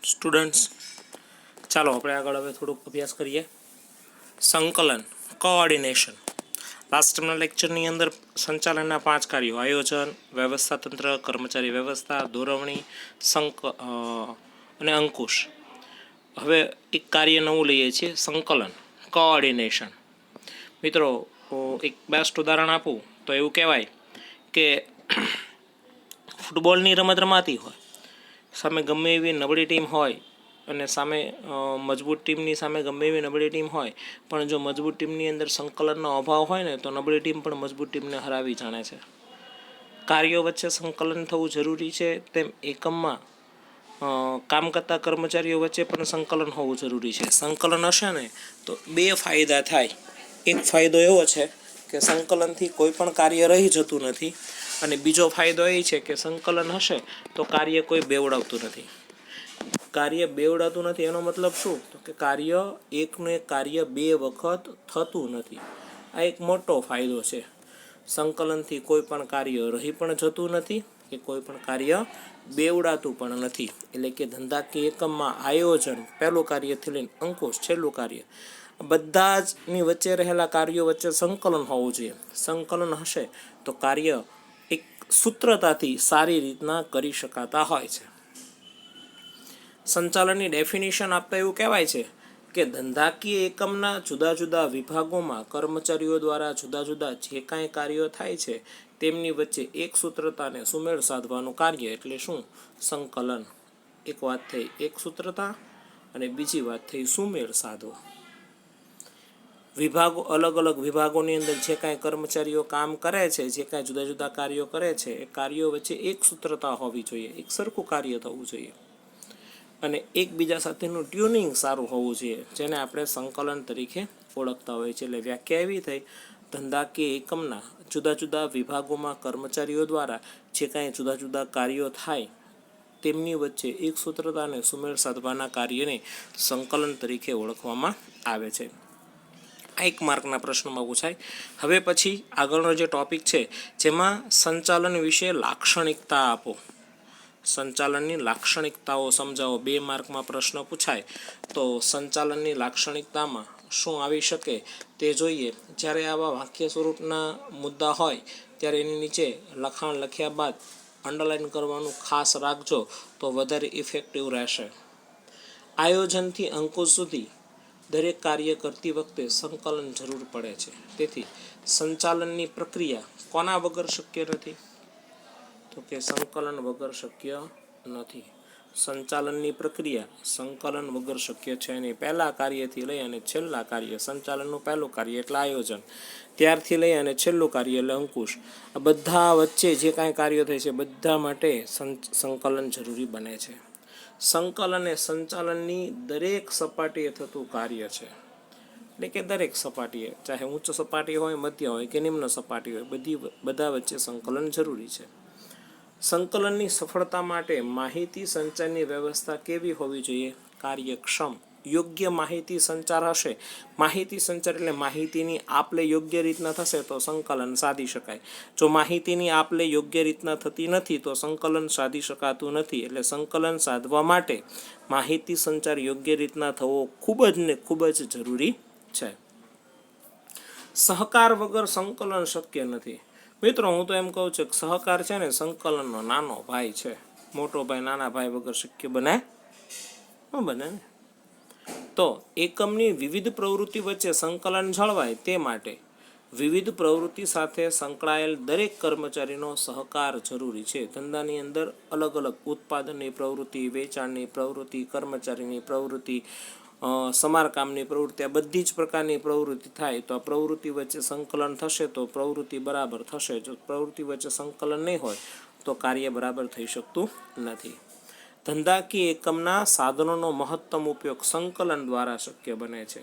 Students, ચાલો આપણે આગળ હવે થોડુંક અભ્યાસ કરીએ. સંકલન, કોઓર્ડિનેશન. લાસ્ટના લેક્ચરની અંદર સંચાલનના 5 કાર્યો: આયોજન, વ્યવસ્થાતંત્ર, કર્મચારી વ્યવસ્થા, દોરવણી, અને અંકુશ. હવે એક કાર્ય નવું લઈએ છીએ, સંકલન, કોઓર્ડિનેશન. મિત્રો, એક બેસ્ટ ઉદાહરણ આપું તો એવું કહેવાય કે ફૂટબોલની રમત રમાતી હોય, સામે ગમે એવી નબળી ટીમ હોય અને સામે મજબૂત ટીમની સામે ગમે એવી નબળી ટીમ હોય, પણ જો મજબૂત ટીમની અંદર સંકલનનો અભાવ હોય ને તો નબળી ટીમ પણ મજબૂત ટીમને હરાવી જાણે છે. કાર્યો વચ્ચે સંકલન થવું જરૂરી છે, તેમ એકમમાં કામ કરતા કર્મચારીઓ વચ્ચે પણ સંકલન હોવું જરૂરી છે. સંકલન હશે ને તો 2 ફાયદા થાય. એક ફાયદો એવો છે કે સંકલનથી કોઈ પણ કાર્ય રહી જતું નથી, અને બીજો ફાયદો એ છે કે સંકલન હશે તો કાર્ય કોઈ બેવડાવતું નથી. કાર્ય બેવડાતું નથી એનો મતલબ શું? તો કે કાર્ય એકનું એક કાર્ય 2 વખત થતું નથી. આ એક મોટો ફાયદો છે. સંકલનથી કોઈ પણ કાર્ય રહી પણ જતું નથી કે કોઈ પણ કાર્ય બેવડાતું પણ નથી. એટલે કે ધંધાકીય એકમમાં આયોજન પહેલું કાર્યથી લઈને અંકુશ છેલ્લું કાર્ય, બધા જ ની વચ્ચે રહેલા કાર્યો વચ્ચે સંકલન હોવું જોઈએ. સંકલન હશે તો કાર્ય એક સૂત્રતાથી સારી રીતના કરી શકાતા હોય છે. સંચાલનની ડેફિનેશન આપતા એવું કહેવાય છે કે ધંધાકીય એકમના જુદા જુદા વિભાગોમાં કર્મચારીઓ દ્વારા જુદા જુદા જે કાંઈ કાર્યો થાય છે તેમની વચ્ચે એક સૂત્રતાને સુમેળ સાધવાનું કાર્ય એટલે શું? સંકલન. એક વાત થઈ એક સૂત્રતા અને બીજી વાત થઈ સુમેળ સાધવો. વિભાગો, અલગ અલગ વિભાગોની અંદર જે કાંઈ કર્મચારીઓ કામ કરે છે, જે કાંઈ જુદા જુદા કાર્યો કરે છે, એ કાર્યો વચ્ચે એક સૂત્રતા હોવી જોઈએ, એક સરખું કાર્ય થવું જોઈએ, અને એકબીજા સાથેનું ટ્યુનિંગ સારું હોવું જોઈએ, જેને આપણે સંકલન તરીકે ઓળખતા હોઈએ છીએ. એટલે વ્યાખ્યા એવી થઈ: ધંધાકીય એકમના જુદા જુદા વિભાગોમાં કર્મચારીઓ દ્વારા જે કાંઈ જુદા જુદા કાર્યો થાય તેમની વચ્ચે એક સૂત્રતા અને સુમેળ સાધવાના કાર્યને સંકલન તરીકે ઓળખવામાં આવે છે. આ 1 માર્કના પ્રશ્નમાં પૂછાય. હવે પછી આગળનો જે ટોપિક છે જેમાં સંચાલન વિશે લાક્ષણિકતા આપો. સંચાલનની લાક્ષણિકતાઓ સમજાવો. 2 માર્કમાં પ્રશ્ન પૂછાય તો સંચાલનની લાક્ષણિકતામાં શું આવી શકે તે જોઈએ. જ્યારે આવા વાક્ય સ્વરૂપના મુદ્દા હોય ત્યારે એની નીચે લખાણ લખ્યા બાદ અંડરલાઇન કરવાનું ખાસ રાખજો તો વધારે ઇફેક્ટિવ રહેશે. આયોજનથી અંકુશ સુધી દરેક કાર્ય કરતી વખતે સંકલન જરૂર પડે છે. તેથી સંચાલનની પ્રક્રિયા કોના વગર શક્ય નથી? તો કે સંકલન વગર શક્ય નથી. સંચાલનની પ્રક્રિયા સંકલન વગર શક્ય છે નહીં. પહેલા કાર્યથી લઈ અને છેલ્લા કાર્ય, સંચાલનનું પહેલું કાર્ય એટલે આયોજન, ત્યારથી લઈ અને છેલ્લું કાર્ય એટલે અંકુશ, આ બધા વચ્ચે જે કાંઈ કાર્યો થાય છે બધા માટે સંકલન જરૂરી બને છે. સંકલન એ સંચાલનની દરેક સપાટીએ થતું કાર્ય છે. એટલે કે દરેક સપાટીએ, ચાહે ઉચ્ચ સપાટી હોય, મધ્ય હોય કે નિમ્ન સપાટી હોય, બધા વચ્ચે સંકલન જરૂરી છે. સંકલનની સફળતા માટે માહિતી સંચારની વ્યવસ્થા કેવી હોવી જોઈએ? કાર્યક્ષમ. યોગ્ય માહિતી સંચાર હશે, માહિતી સંચાર એટલે માહિતીની આપ-લે યોગ્ય રીતના થશે તો સંકલન સાધી શકાય. જો માહિતીની આપ-લે યોગ્ય રીતના થતી નથી તો સંકલન સાધી શકાતું નથી. એટલે સંકલન સાધવા માટે માહિતી સંચાર યોગ્ય રીતના થવો ખૂબ જ ને ખૂબ જ જરૂરી છે. સહકાર વગર સંકલન શક્ય નથી. મિત્રો, હું તો એમ કહું છું કે સહકાર છે ને સંકલનનો નાનો ભાઈ છે. મોટો ભાઈ નાના ભાઈ વગર શક્ય બને ન બને ને. તો એકમની વિવિધ પ્રવૃત્તિ વચ્ચે સંકલન જળવાય તે માટે વિવિધ પ્રવૃત્તિ સાથે સંકળાયેલ દરેક કર્મચારીનો સહકાર જરૂરી છે. ધંધાની અંદર અલગ અલગ ઉત્પાદનની પ્રવૃત્તિ, વેચાણની પ્રવૃત્તિ, કર્મચારીની પ્રવૃત્તિ, સમારકામની પ્રવૃત્તિ, આ બધી જ પ્રકારની પ્રવૃત્તિ થાય તો આ પ્રવૃત્તિ વચ્ચે સંકલન થશે તો પ્રવૃત્તિ બરાબર થશે. જો પ્રવૃત્તિ વચ્ચે સંકલન નહીં હોય તો કાર્ય બરાબર થઈ શકતું નથી. ધંધાકીય એકમના સાધનોનો મહત્તમ ઉપયોગ સંકલન દ્વારા શક્ય બને છે.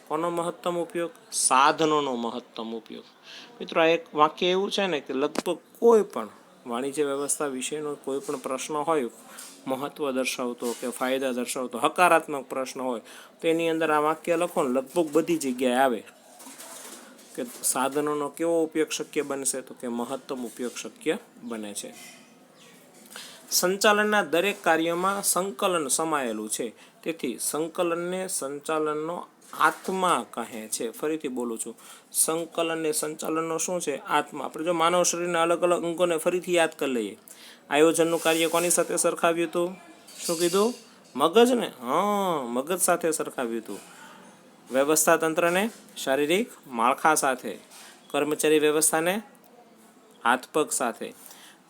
કોનો મહત્તમ ઉપયોગ? સાધનોનો મહત્તમ ઉપયોગ. મિત્રો, આ એક વાક્ય એવું છે ને કે લગભગ કોઈ પણ વાણિજ્ય વ્યવસ્થા વિશેનો કોઈ પણ પ્રશ્ન હોય, મહત્ત્વ દર્શાવતો કે ફાયદા દર્શાવતો હકારાત્મક પ્રશ્ન હોય તો એની અંદર આ વાક્ય લખો ને લગભગ બધી જગ્યાએ આવે કે સાધનોનો કેવો ઉપયોગ શક્ય બનશે? તો કે મહત્તમ ઉપયોગ શક્ય બને છે. સંચાલનના દરેક કાર્યમાં સંકલન સમાયેલું છે, તેથી સંકલનને સંચાલનનો આત્મા કહે છે. ફરીથી બોલું છું, સંકલન એ સંચાલનનો શું છે? આત્મા. આપણે જો માનવ શરીરના અલગ અલગ અંગોને ફરીથી યાદ કરી લઈએ. આયોજનનું કાર્ય કોની સાથે સરખાવ્યું હતું? શું કીધું? મગજ ને. મગજ સાથે સરખાવ્યું હતું. વ્યવસ્થા તંત્રને શારીરિક માળખા સાથે, કર્મચારી વ્યવસ્થાને હાથ પગ સાથે.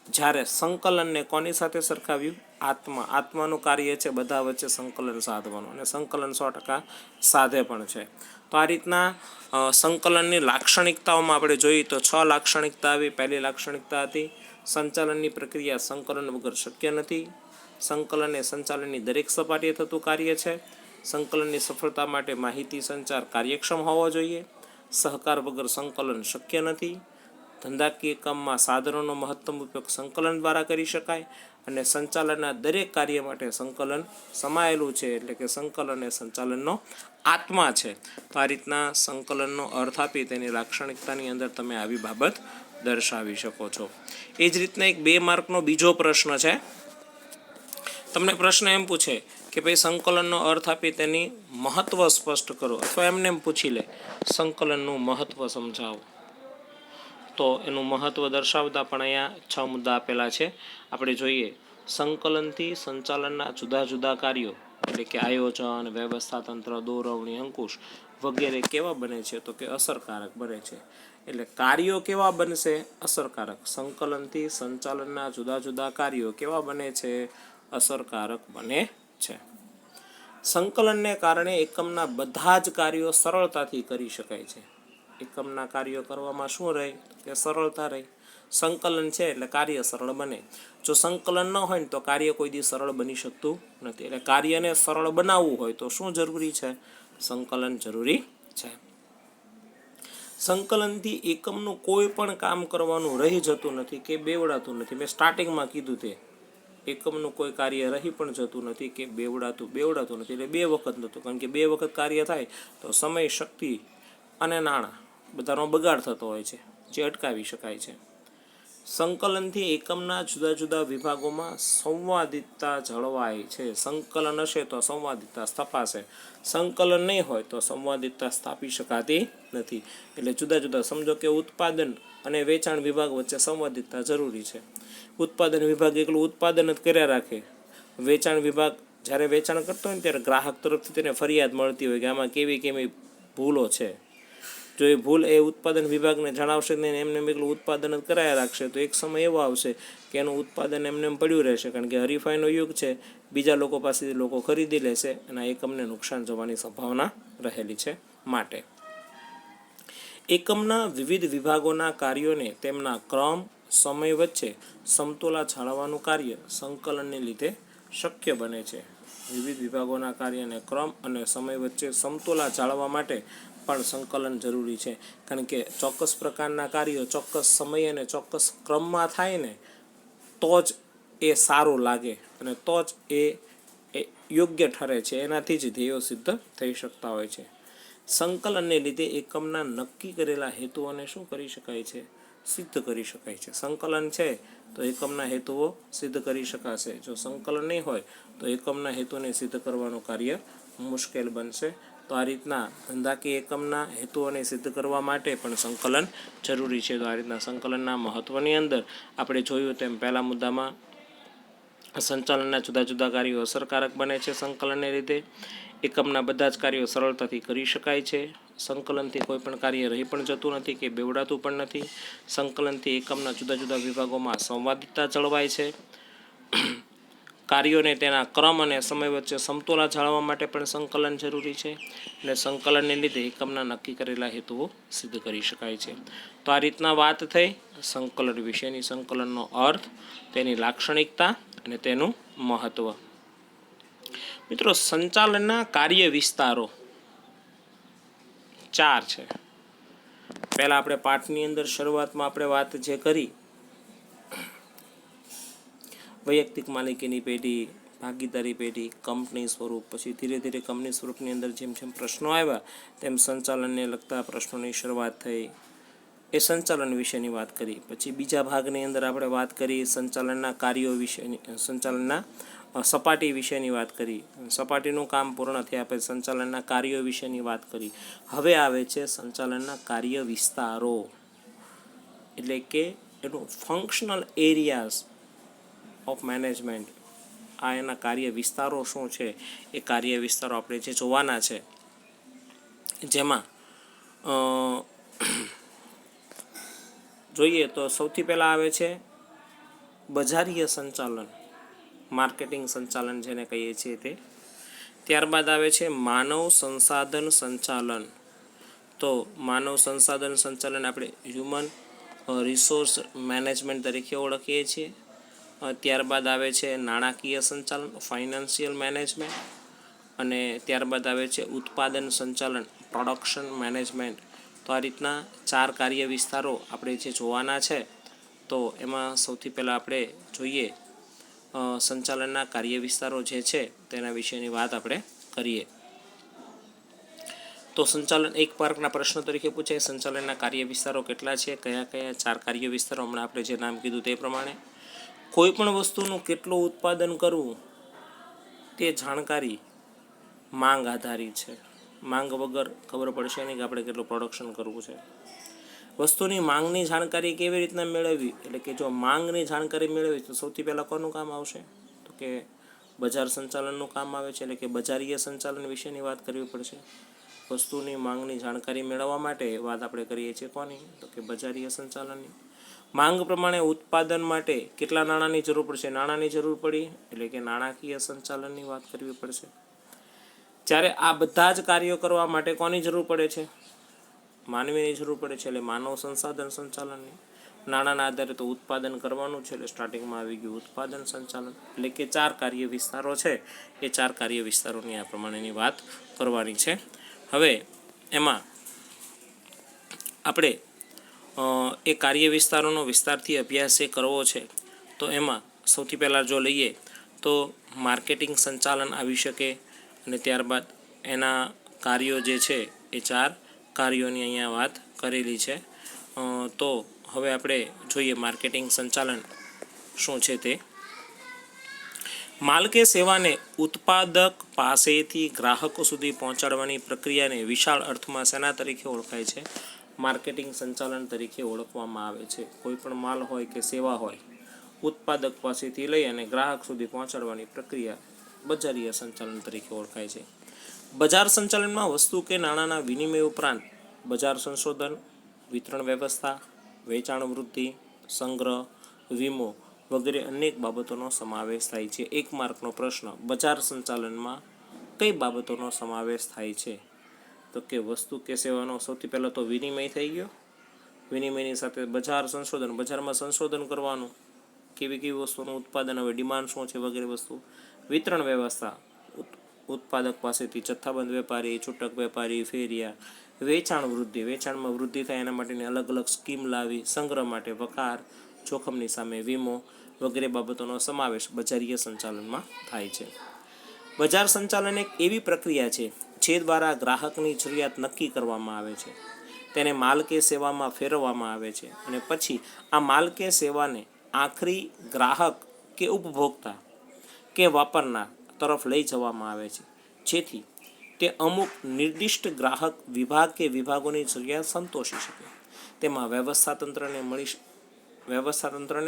જ્યારે સંકલનને કોની સાથે સરખાવ્યું? આત્મા. આત્માનું કાર્ય છે બધા વચ્ચે સંકલન સાધવાનું, અને સંકલન 100% સાધે પણ છે. તો આ રીતના સંકલનની લાક્ષણિકતાઓમાં આપણે જોઈએ તો 6 લાક્ષણિકતા આવી. પહેલી લાક્ષણિકતા હતી સંચાલનની પ્રક્રિયા સંકલન વગર શક્ય નથી. સંકલન એ સંચાલનની દરેક સપાટીએ થતું કાર્ય છે. સંકલનની સફળતા માટે માહિતી સંચાર કાર્યક્ષમ હોવો જોઈએ. સહકાર વગર સંકલન શક્ય નથી. ધંધાકીય કામમાં સાધનોનો મહત્તમ ઉપયોગ સંકલન દ્વારા કરી શકાય. અને સંચાલનના દરેક કાર્ય માટે સંકલન સમાયેલું છે, એટલે કે સંકલન એ સંચાલનનો આત્મા છે. તો આ રીતના સંકલનનો અર્થ આપી તેની લાક્ષણિકતાની અંદર તમે આવી બાબત દર્શાવી શકો છો. એ જ રીતના એક 2 માર્કનો બીજો પ્રશ્ન છે. તમને પ્રશ્ન એમ પૂછે કે ભાઈ સંકલનનો અર્થ આપી તેની મહત્વ સ્પષ્ટ કરો, અથવા એમને એમ પૂછી લે સંકલનનું મહત્વ સમજાવો. તો એનું મહત્વ દર્શાવતા પણ અહીંયા 6 મુદ્દા આપેલા છે. આપણે જોઈએ, સંકલનથી સંચાલનના જુદા જુદા કાર્યો એટલે કે આયોજન, વ્યવસ્થા તંત્ર, દોરવણી, અંકુશ વગેરે કેવા બને છે? તો કે અસરકારક બને છે. એટલે કાર્યો કેવા બનશે? અસરકારક. સંકલનથી સંચાલનના જુદા જુદા કાર્યો કેવા બને છે? અસરકારક બને છે. સંકલનને કારણે એકમના બધા જ કાર્યો સરળતાથી કરી શકાય છે. એકમના કાર્યો કરવામાં શું રહે? કે સરળતા રહે. સંકલન છે એટલે કાર્ય સરળ બને. જો સંકલન ન હોય ને તો કાર્ય કોઈ દી સરળ બની શકતું નથી. એટલે કાર્યને સરળ બનાવવું હોય તો શું જરૂરી છે? સંકલન જરૂરી છે. સંકલનથી એકમનું કોઈ પણ કામ કરવાનું રહી જતું નથી કે બેવડાતું નથી. મેં સ્ટાર્ટિંગમાં કીધું તે એકમનું કોઈ કાર્ય રહી પણ જતું નથી કે બેવડાતું નથી. એટલે 2 વખત નહોતું, કારણ કે 2 વખત કાર્ય થાય તો સમય, શક્તિ અને નાણાં બધાનો બગાડ થતો હોય છે, જે અટકાવી શકાય છે. સંકલનથી એકમના જુદા જુદા વિભાગોમાં સંવાદિતતા જળવાય છે. સંકલન હશે તો સંવાદિતતા સ્થપાશે. સંકલન નહીં હોય તો સંવાદિતતા સ્થાપી શકાતી નથી. એટલે જુદા જુદા, સમજો કે ઉત્પાદન અને વેચાણ વિભાગ વચ્ચે સંવાદિતતા જરૂરી છે. ઉત્પાદન વિભાગ એકલું ઉત્પાદન જ કર્યા રાખે. વેચાણ વિભાગ જ્યારે વેચાણ કરતો હોય ને ત્યારે ગ્રાહક તરફથી તેને ફરિયાદ મળતી હોય કે આમાં કેવી કેવી ભૂલો છે. જો એ ભૂલ એ ઉત્પાદન વિભાગને જણાવશે નહીં, એમને એકલું ઉત્પાદન જ કરાયા રાખશે, તો એક સમય એવો આવશે કે એનું ઉત્પાદન એમને પડ્યું રહેશે, કારણ કે હરીફાઈનો યુગ છે. બીજા લોકો પાસેથી લોકો ખરીદી લેશે અને આ એકમને નુકસાન જવાની સંભાવના રહેલી છે. માટે એકમના વિવિધ વિભાગોના કાર્યોને તેમના ક્રમ, સમય વચ્ચે સમતોલા જાળવવાનું કાર્ય સંકલનને લીધે શક્ય બને છે. વિવિધ વિભાગોના કાર્યને ક્રમ અને સમય વચ્ચે સમતોલા જાળવવા માટે પણ સંકલન જરૂરી છે. કારણ કે ચોક્કસ પ્રકારના કાર્યો ચોક્કસ સમય અને ચોક્કસ ક્રમમાં થાય ને તો જ એ સારું લાગે અને તો જ એ યોગ્ય ઠરે છે. એનાથી જ ધ્યેયો સિદ્ધ થઈ શકતા હોય છે. સંકલનને લીધે એકમના નક્કી કરેલા હેતુઓને શું કરી શકાય છે? સિદ્ધ કરી શકાય છે. સંકલન છે તો એકમના હેતુઓ સિદ્ધ કરી શકાશે. જો સંકલન નહીં હોય તો એકમના હેતુને સિદ્ધ કરવાનું કાર્ય મુશ્કેલ બનશે. તો આ રીતના ધંધાકીય એકમના હેતુઓને સિદ્ધ કરવા માટે પણ સંકલન જરૂરી છે. તો આ રીતના સંકલનના મહત્ત્વની અંદર આપણે જોયું તેમ પહેલા મુદ્દામાં સંચાલનના જુદા જુદા કાર્યો અસરકારક બને છે. સંકલનને લીધે એકમના બધા જ કાર્યો સરળતાથી કરી શકાય છે. સંકલનથી કોઈ પણ કાર્ય રહી પણ જતું નથી કે બેવડાતું પણ નથી. સંકલનથી એકમના જુદા જુદા વિભાગોમાં સંવાદિતતા જળવાય છે. કાર્યોને તેના ક્રમ અને સમય વચ્ચે સમતોલા જાળવવા માટે પણ સંકલન જરૂરી છે. અને સંકલનને લીધે એકમના નક્કી કરેલા હેતુઓ સિદ્ધ કરી શકાય છે. તો આ રીતના વાત થઈ સંકલન વિશેની. સંકલનનો અર્થ, તેની લાક્ષણિકતા અને તેનું મહત્ત્વ. મિત્રો, સંચાલનના કાર્ય વિસ્તારો 4 છે. પહેલાં આપણે પાઠની અંદર શરૂઆતમાં આપણે વાત જે કરી, વૈયક્તિક માલિકીની પેઢી, ભાગીદારી પેઢી, કંપની સ્વરૂપ, પછી ધીરે ધીરે કંપની સ્વરૂપની અંદર જેમ જેમ પ્રશ્નો આવ્યા તેમ સંચાલનને લગતા પ્રશ્નોની શરૂઆત થઈ. એ સંચાલન વિશેની વાત કરી. પછી બીજા ભાગની અંદર આપણે વાત કરી સંચાલનના કાર્યો વિશેની, સંચાલનના સપાટી વિશેની વાત કરી. સપાટીનું કામ પૂર્ણ થયા પછી સંચાલનના કાર્યો વિશેની વાત કરી. હવે આવે છે સંચાલનના કાર્ય વિસ્તારો, એટલે કે એનું ફંક્શનલ એરિયાઝ ઓફ મેનેજમેન્ટ. આ એના કાર્ય વિસ્તારો શું છે એ કાર્ય વિસ્તારો આપણે જે જોવાના છે, જેમાં જોઈએ તો સૌથી પહેલાં આવે છે બજારીય સંચાલન, માર્કેટિંગ સંચાલન જેને કહીએ છીએ તે. ત્યારબાદ આવે છે માનવ સંસાધન સંચાલન. તો માનવ સંસાધન સંચાલન આપણે હ્યુમન રિસોર્સ મેનેજમેન્ટ તરીકે ઓળખીએ છીએ. ત્યારબાદ આવે છે નાણાકીય સંચાલન, ફાઇનાન્શિયલ મેનેજમેન્ટ. અને ત્યારબાદ આવે છે ઉત્પાદન સંચાલન, પ્રોડક્શન મેનેજમેન્ટ. તો આ રીતના 4 કાર્ય વિસ્તારો આપણે જે જોવાના છે. તો એમાં સૌથી પહેલાં આપણે જોઈએ સંચાલનના કાર્ય વિસ્તારો જે છે તેના વિશેની વાત આપણે કરીએ. તો સંચાલન એક માર્કના પ્રશ્ન તરીકે પૂછાય, સંચાલનના કાર્ય વિસ્તારો કેટલા છે, કયા કયા 4 કાર્ય વિસ્તારો, હમણાં આપણે જે નામ કીધું તે પ્રમાણે. કોઈ પણ વસ્તુનું કેટલું ઉત્પાદન કરવું તે જાણકારી માંગ આધારિત છે. માંગ વગર ખબર પડશે નહીં કે આપણે કેટલું પ્રોડક્શન કરવું છે. વસ્તુની માંગની જાણકારી કેવી રીતના મેળવવી, એટલે કે જો માંગની જાણકારી મેળવવી તો સૌથી પહેલાં કોનું કામ આવશે, તો કે બજાર સંચાલનનું કામ આવે છે, એટલે કે બજારીય સંચાલન વિશેની વાત કરવી પડશે. વસ્તુની માંગની જાણકારી મેળવવા માટે વાત આપણે કરીએ છીએ કોની, તો કે બજારીય સંચાલનની. માંગ પ્રમાણે ઉત્પાદન માટે કેટલા નાણાંની જરૂર પડશે, નાણાંની જરૂર પડી, એટલે કે નાણાકીય સંચાલનની વાત કરવી પડશે. જ્યારે આ બધા જ કાર્યો કરવા માટે કોની જરૂર પડે છે, માનવીની જરૂર પડે છે, એટલે માનવ સંસાધન સંચાલનની. નાણાંના આધારે તો ઉત્પાદન કરવાનું છે, એટલે સ્ટાર્ટિંગમાં આવી ગયું ઉત્પાદન સંચાલન. એટલે કે 4 કાર્ય વિસ્તારો છે, એ 4 કાર્ય વિસ્તારોની આ પ્રમાણેની વાત કરવાની છે. હવે એમાં આપણે એ કાર્ય વિસ્તારોનો વિસ્તારથી અભ્યાસ એ કરવો છે. તો એમાં સૌથી પહેલાં જો લઈએ તો માર્કેટિંગ સંચાલન આવી શકે, અને ત્યારબાદ એના કાર્યો જે છે એ 4 કાર્યોની અહીંયા વાત કરેલી છે. તો હવે આપણે જોઈએ માર્કેટિંગ સંચાલન શું છે તે. માલ કે સેવાને ઉત્પાદક પાસેથી ગ્રાહકો સુધી પહોંચાડવાની પ્રક્રિયાને વિશાળ અર્થમાં શેના તરીકે ઓળખાય છે, માર્કેટિંગ સંચાલન તરીકે ઓળખવામાં આવે છે. કોઈ પણ માલ હોય કે સેવા હોય, ઉત્પાદક પાસેથી લઈ અને ગ્રાહક સુધી પહોંચાડવાની પ્રક્રિયા બજારીય સંચાલન તરીકે ઓળખાય છે. બજાર સંચાલનમાં વસ્તુ કે નાણાંના વિનિમય ઉપરાંત બજાર સંશોધન, વિતરણ વ્યવસ્થા, વેચાણ વૃદ્ધિ, સંગ્રહ, વીમો વગેરે અનેક બાબતોનો સમાવેશ થાય છે. 1 માર્કનો પ્રશ્ન, બજાર સંચાલનમાં કઈ બાબતોનો સમાવેશ થાય છે, તો કે વસ્તુ કે સેવાનો સૌથી પહેલાં તો વિનિમય થઈ ગયો. વિનિમયની સાથે બજાર સંશોધન, બજારમાં સંશોધન કરવાનું, કેવી કેવી વસ્તુનું ઉત્પાદન, હવે ડિમાન્ડ શું છે વગેરે વસ્તુ. વિતરણ વ્યવસ્થા, ઉત્પાદક પાસેથી જથ્થાબંધ વેપારી, છૂટક વેપારી, ફેરિયા. વેચાણ વૃદ્ધિ, વેચાણમાં વૃદ્ધિ થાય એના માટેની અલગ અલગ સ્કીમ લાવી. સંગ્રહ માટે વકાર, જોખમની સામે વીમો વગેરે બાબતોનો સમાવેશ બજારીય સંચાલનમાં થાય છે. બજાર સંચાલન એક એવી પ્રક્રિયા છે જે દ્વારા ગ્રાહકની જરૂરિયાત નક્કી કરવામાં આવે છે, તેને માલ કે સેવામાં ફેરવવામાં આવે છે, અને પછી આ માલ કે સેવાને આખરી ગ્રાહક કે ઉપભોક્તા કે વાપરનાર તરફ લઈ જવામાં આવે છે, જેથી તે અમુક નિર્દિષ્ટ ગ્રાહક વિભાગ કે વિભાગોની જરૂરિયાત સંતોષી શકે. તેમાં વ્યવસ્થાતંત્રને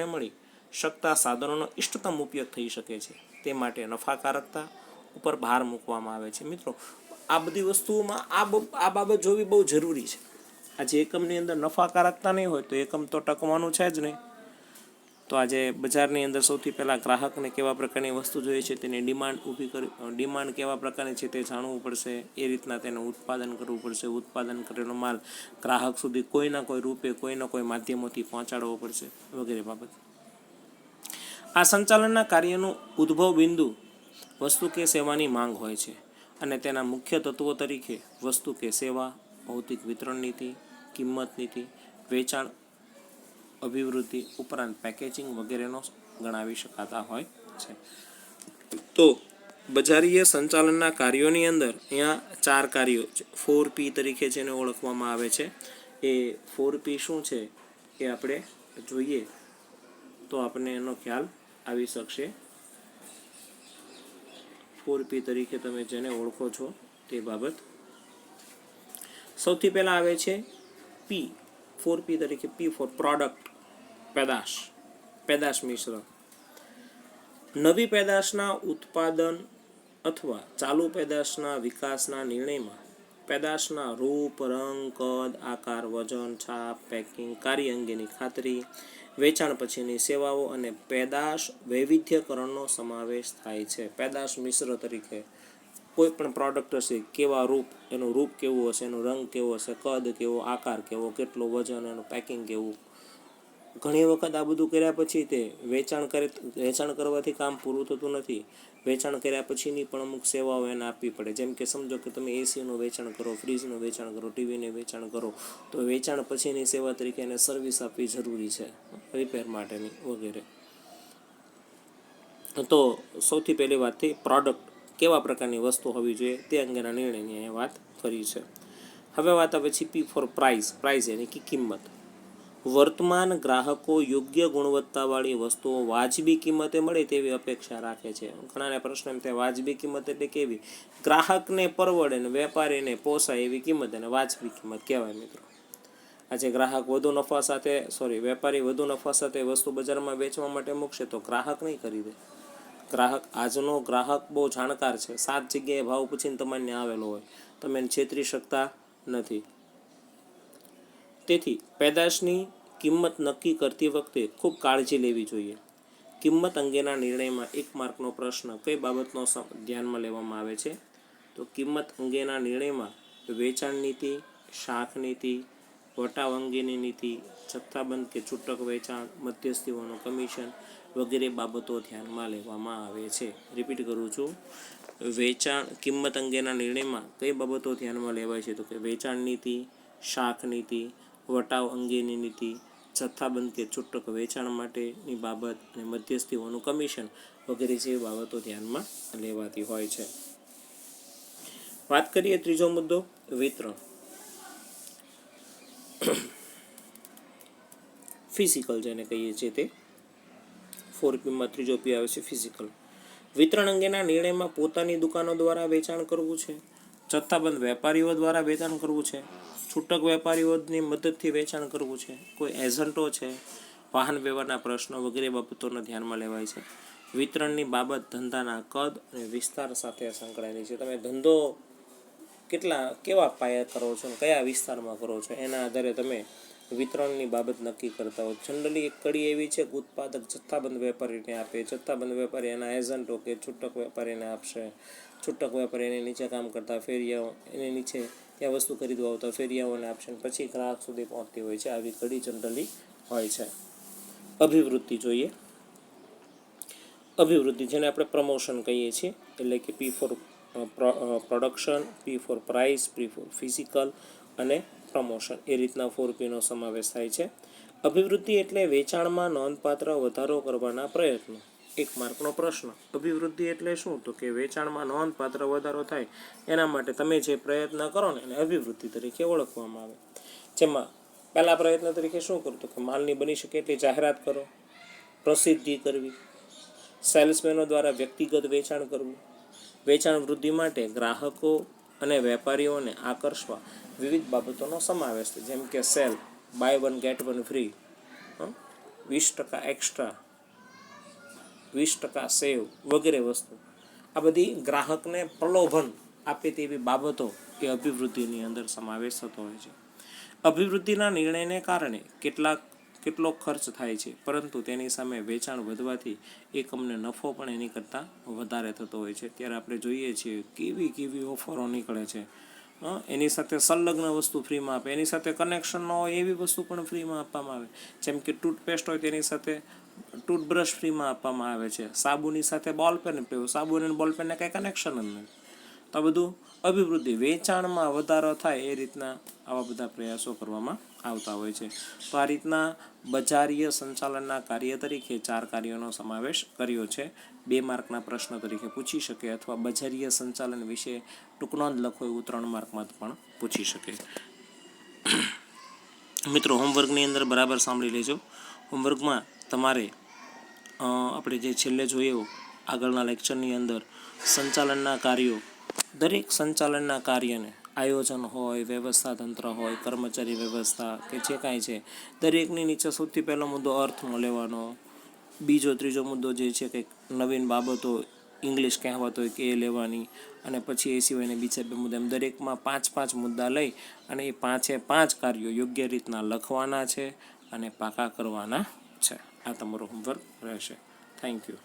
મળી શકતા સાધનોનો ઇષ્ટતમ ઉપયોગ થઈ શકે છે. તે માટે નફાકારકતા ઉપર ભાર મૂકવામાં આવે છે. મિત્રો, આ બધી વસ્તુઓમાં આ બાબત જોવી બહુ જરૂરી છે. આજે એકમની અંદર નફાકારકતા નહીં હોય તો એકમ તો ટકવાનું છે જ નહીં. તો આજે બજારની અંદર સૌથી પહેલાં ગ્રાહકને કેવા પ્રકારની વસ્તુ જોઈએ છે તેની ડિમાન્ડ ઊભી કરી, ડિમાન્ડ કેવા પ્રકારની છે તે જાણવું પડશે. એ રીતના તેનું ઉત્પાદન કરવું પડશે. ઉત્પાદન કરેલો માલ ગ્રાહક સુધી કોઈના કોઈ રૂપે, કોઈના કોઈ માધ્યમોથી પહોંચાડવો પડશે વગેરે બાબત. આ સંચાલનના કાર્યનું ઉદ્ભવ બિંદુ વસ્તુ કે સેવાની માંગ હોય છે, અને તેના મુખ્ય તત્વો તરીકે વસ્તુ કે સેવા, ભૌતિક વિતરણ નીતિ, કિંમત નીતિ, વેચાણ અભિવૃદ્ધિ ઉપરાંત પેકેજિંગ વગેરેનો ગણાવી શકાતા હોય છે. તો બજારીય સંચાલનના કાર્યોની અંદર અહીંયા 4 કાર્યો 4P તરીકે જેને ઓળખવામાં આવે છે. એ 4P શું છે એ આપણે જોઈએ તો આપણને એનો ખ્યાલ આવી શકશે. 4P તરીકે તમે જેને ઓળખો છો તે બાબત. સૌથી પહેલાં આવે છે પી. 4P તરીકે પી ફોર પ્રોડક્ટ, પેદાશ મિશ્ર. નવી પેદાશના ઉત્પાદન અથવા ચાલુ પેદાશના વિકાસના નિર્ણયમાં પેદાશના રૂપ, રંગ, કદ, આકાર, વજન, છાપ, પેકિંગ, કાર્ય અંગેની ખાતરી, વેચાણ પછીની સેવાઓ અને પેદાશ વૈવિધ્યકરણનો સમાવેશ થાય છે. પેદાશ મિશ્ર તરીકે કોઈ પણ પ્રોડક્ટ હશે, કેવા રૂપ, એનું રૂપ કેવું હશે, એનો રંગ કેવો હશે, કદ કેવો, આકાર કેવો, કેટલો વજન, એનું પેકિંગ કેવું. ઘણી વખત આ બધું કર્યા પછી તે વેચાણ કરવાથી કામ પૂરું થતું નથી. વેચાણ કર્યા પછીની પણ અમુક સેવાઓ એને આપવી પડે. જેમ કે સમજો કે તમે એસીનું વેચાણ કરો, ફ્રીજનું વેચાણ કરો, ટીવીનું વેચાણ કરો, તો વેચાણ પછીની સેવા તરીકે એને સર્વિસ આપવી જરૂરી છે, રિપેર માટેની વગેરે. તો સૌથી પહેલી વાત થઈ પ્રોડક્ટ, કેવા પ્રકારની વસ્તુ હોવી જોઈએ તે અંગેના નિર્ણયની અહીંયા વાત કરી છે. હવે વાત આવે છે પી ફોર પ્રાઇસ એની કે કિંમત. વર્તમાન ગ્રાહકો યોગ્ય ગુણવત્તાવાળી વસ્તુઓ વાજબી કિંમતે મળે તેવી અપેક્ષા રાખે છે. ઘણાને પ્રશ્ન એમ થાય વાજબી કિંમત એટલે કેવી? ગ્રાહકને પરવડે ને વેપારીને પોસાય એવી કિંમત એને વાજબી કિંમત કહેવાય. મિત્રો, આજે વેપારી વધુ નફા સાથે વસ્તુ બજારમાં વેચવા માટે મૂકશે તો ગ્રાહક નહીં ખરીદે. આજનો ગ્રાહક બહુ જાણકાર છે, 7 જગ્યાએ ભાવ પૂછીને તમારે આવેલો હોય, તમે એને છેતરી શકતા નથી. તેથી પેદાશની કિંમત નક્કી કરતી વખતે ખૂબ કાળજી લેવી જોઈએ. કિંમત અંગેના નિર્ણયમાં 1 માર્કનો પ્રશ્ન કઈ બાબતનો ધ્યાનમાં લેવામાં આવે છે? તો કિંમત અંગેના નિર્ણયમાં વેચાણ નીતિ, શાખ નીતિ, વટાવ અંગેની નીતિ, જથ્થાબંધ કે છૂટક વેચાણ, મધ્યસ્થીઓનું કમિશન વગેરે બાબતો ધ્યાનમાં લેવામાં આવે છે. રિપીટ કરું છું, કિંમત અંગેના નિર્ણયમાં કઈ બાબતો ધ્યાનમાં લેવાય છે? તો કે વેચાણ નીતિ, શાખ નીતિ, વટાવ અંગેની નીતિ, જથ્થાબંધ કે છૂટક વેચાણ માટેની બાબત અને મધ્યસ્થીઓનું કમિશન વગેરે જેવી બાબતો ધ્યાનમાં લેવાતી હોય છે. વાત કરીએ ત્રીજો મુદ્દો, વિતરણ. ફિઝિકલ જેને કહીએ છીએ તે 4Pમાં ત્રીજો P આવે છે ફિઝિકલ. વિતરણ અંગેના નિર્ણયમાં પોતાની દુકાનો દ્વારા વેચાણ કરવું છે, જથ્થાબંધ વેપારીઓ દ્વારા વેચાણ કરવું છે, છૂટક વેપારીઓની મદદથી વેચાણ કરવું છે, કોઈ એજન્ટો છે, વાહન વ્યવહારના પ્રશ્નો વગેરે બાબતોને ધ્યાનમાં લેવાય છે. વિતરણની બાબત ધંધાના કદ અને વિસ્તાર સાથે સંકળાયેલી છે. તમે ધંધો કેવા પાયે કરો છો અને કયા વિસ્તારમાં કરો છો એના આધારે તમે વિતરણની બાબત નક્કી કરતા હોય. જનરલી એક કડી એવી છે કે ઉત્પાદક જથ્થાબંધ વેપારીને આપે, જથ્થાબંધ વેપારી એના એજન્ટો કે છૂટક વેપારીને આપશે, છૂટક વેપારી એની નીચે કામ કરતા ફેરિયાઓ, એની નીચે ત્યાં વસ્તુ ખરીદવા આવતા ફેરિયાઓને આપશે, પછી ગ્રાહક સુધી પહોંચતી હોય છે. આવી કડી જનરલી હોય છે. અભિવૃદ્ધિ જોઈએ. અભિવૃદ્ધિ જેને આપણે પ્રમોશન કહીએ છીએ, એટલે કે P for production, P for price, P for physical અને પ્રમોશન, એ રીતના 4Pનો સમાવેશ થાય છે. અભિવૃદ્ધિ એટલે વેચાણમાં નોંધપાત્ર વધારો કરવાના પ્રયત્નો. 1 માર્કનો પ્રશ્ન, અભિવૃદ્ધિ એટલે શું? તો કે વેચાણમાં નોંધપાત્ર વધારો થાય એના માટે તમે જે પ્રયત્ન કરો ને એને અભિવૃદ્ધિ તરીકે ઓળખવામાં આવે. જેમાં પહેલા પ્રયત્ન તરીકે શું કરું? તો કે માલની બની શકે એટલી જાહેરાત કરો, પ્રસિદ્ધિ કરવી, સેલ્સમેનો દ્વારા વ્યક્તિગત વેચાણ કરવું, વેચાણ વૃદ્ધિ માટે ગ્રાહકો અને વેપારીઓને આકર્ષવા વિવિધ બાબતોનો સમાવેશ છે. જેમ કે sale, buy 1 get 1 free, 20% extra, 20% save વગેરે વસ્તુ. આ બધી ગ્રાહકને પ્રલોભન આપે તેવી બાબતો એ અભિવૃદ્ધિની અંદર સમાવેશ થતો હોય છે. અભિવૃદ્ધિના નિર્ણયને કારણે કેટલો ખર્ચ થાય છે, પરંતુ તેની સામે વેચાણ વધવાથી એકમને નફો પણ એની કરતાં વધારે થતો હોય છે. ત્યારે આપણે જોઈએ છીએ કેવી ઓફરો નીકળે છે. એની સાથે સંલગ્ન વસ્તુ ફ્રીમાં આપે, એની સાથે કનેક્શન ન હોય એવી વસ્તુ પણ ફ્રીમાં આપવામાં આવે. જેમ કે ટૂથપેસ્ટ હોય તેની સાથે ટૂથબ્રશ ફ્રીમાં આપવામાં આવે છે, સાબુની સાથે બોલપેન, સાબુ અને બોલપેનને કંઈ કનેક્શન જ નથી. તો આ બધું અભિવૃદ્ધિ, વેચાણમાં વધારો થાય એ રીતના આવા બધા પ્રયાસો કરવામાં આવતા હોય છે. તો આ રીતના બજારીય સંચાલનના કાર્ય તરીકે 4 કાર્યોનો સમાવેશ કર્યો છે. 2 માર્કના પ્રશ્ન તરીકે પૂછી શકે, અથવા બજારીય સંચાલન વિશે ટૂંક નોંધ લખો એવું 3 માર્કમાં પણ પૂછી શકે. મિત્રો હોમવર્કની અંદર બરાબર સાંભળી લેજો. હોમવર્કમાં તમારે આપણે જે છેલ્લે જોયું આગળના લેક્ચરની અંદર સંચાલનના કાર્યો, દરેક સંચાલનના કાર્યને આયોજન હોય, વ્યવસ્થા તંત્ર હોય, કર્મચારી વ્યવસ્થા કે જે કાંઈ છે, દરેકની નીચે સૌથી પહેલો મુદ્દો અર્થનો લેવાનો. બીજો ત્રીજો મુદ્દો જે છે કંઈક નવીન બાબતો, ઇંગ્લિશ કહેવત હોય કે એ લેવાની. અને પછી એ સિવાયને બીજા 2 મુદ્દા, એમ દરેકમાં 5 મુદ્દા લઈ અને એ 5 કાર્યો યોગ્ય રીતના લખવાના છે અને પાકા કરવાના છે. આ તમારું હોમવર્ક રહેશે. Thank you.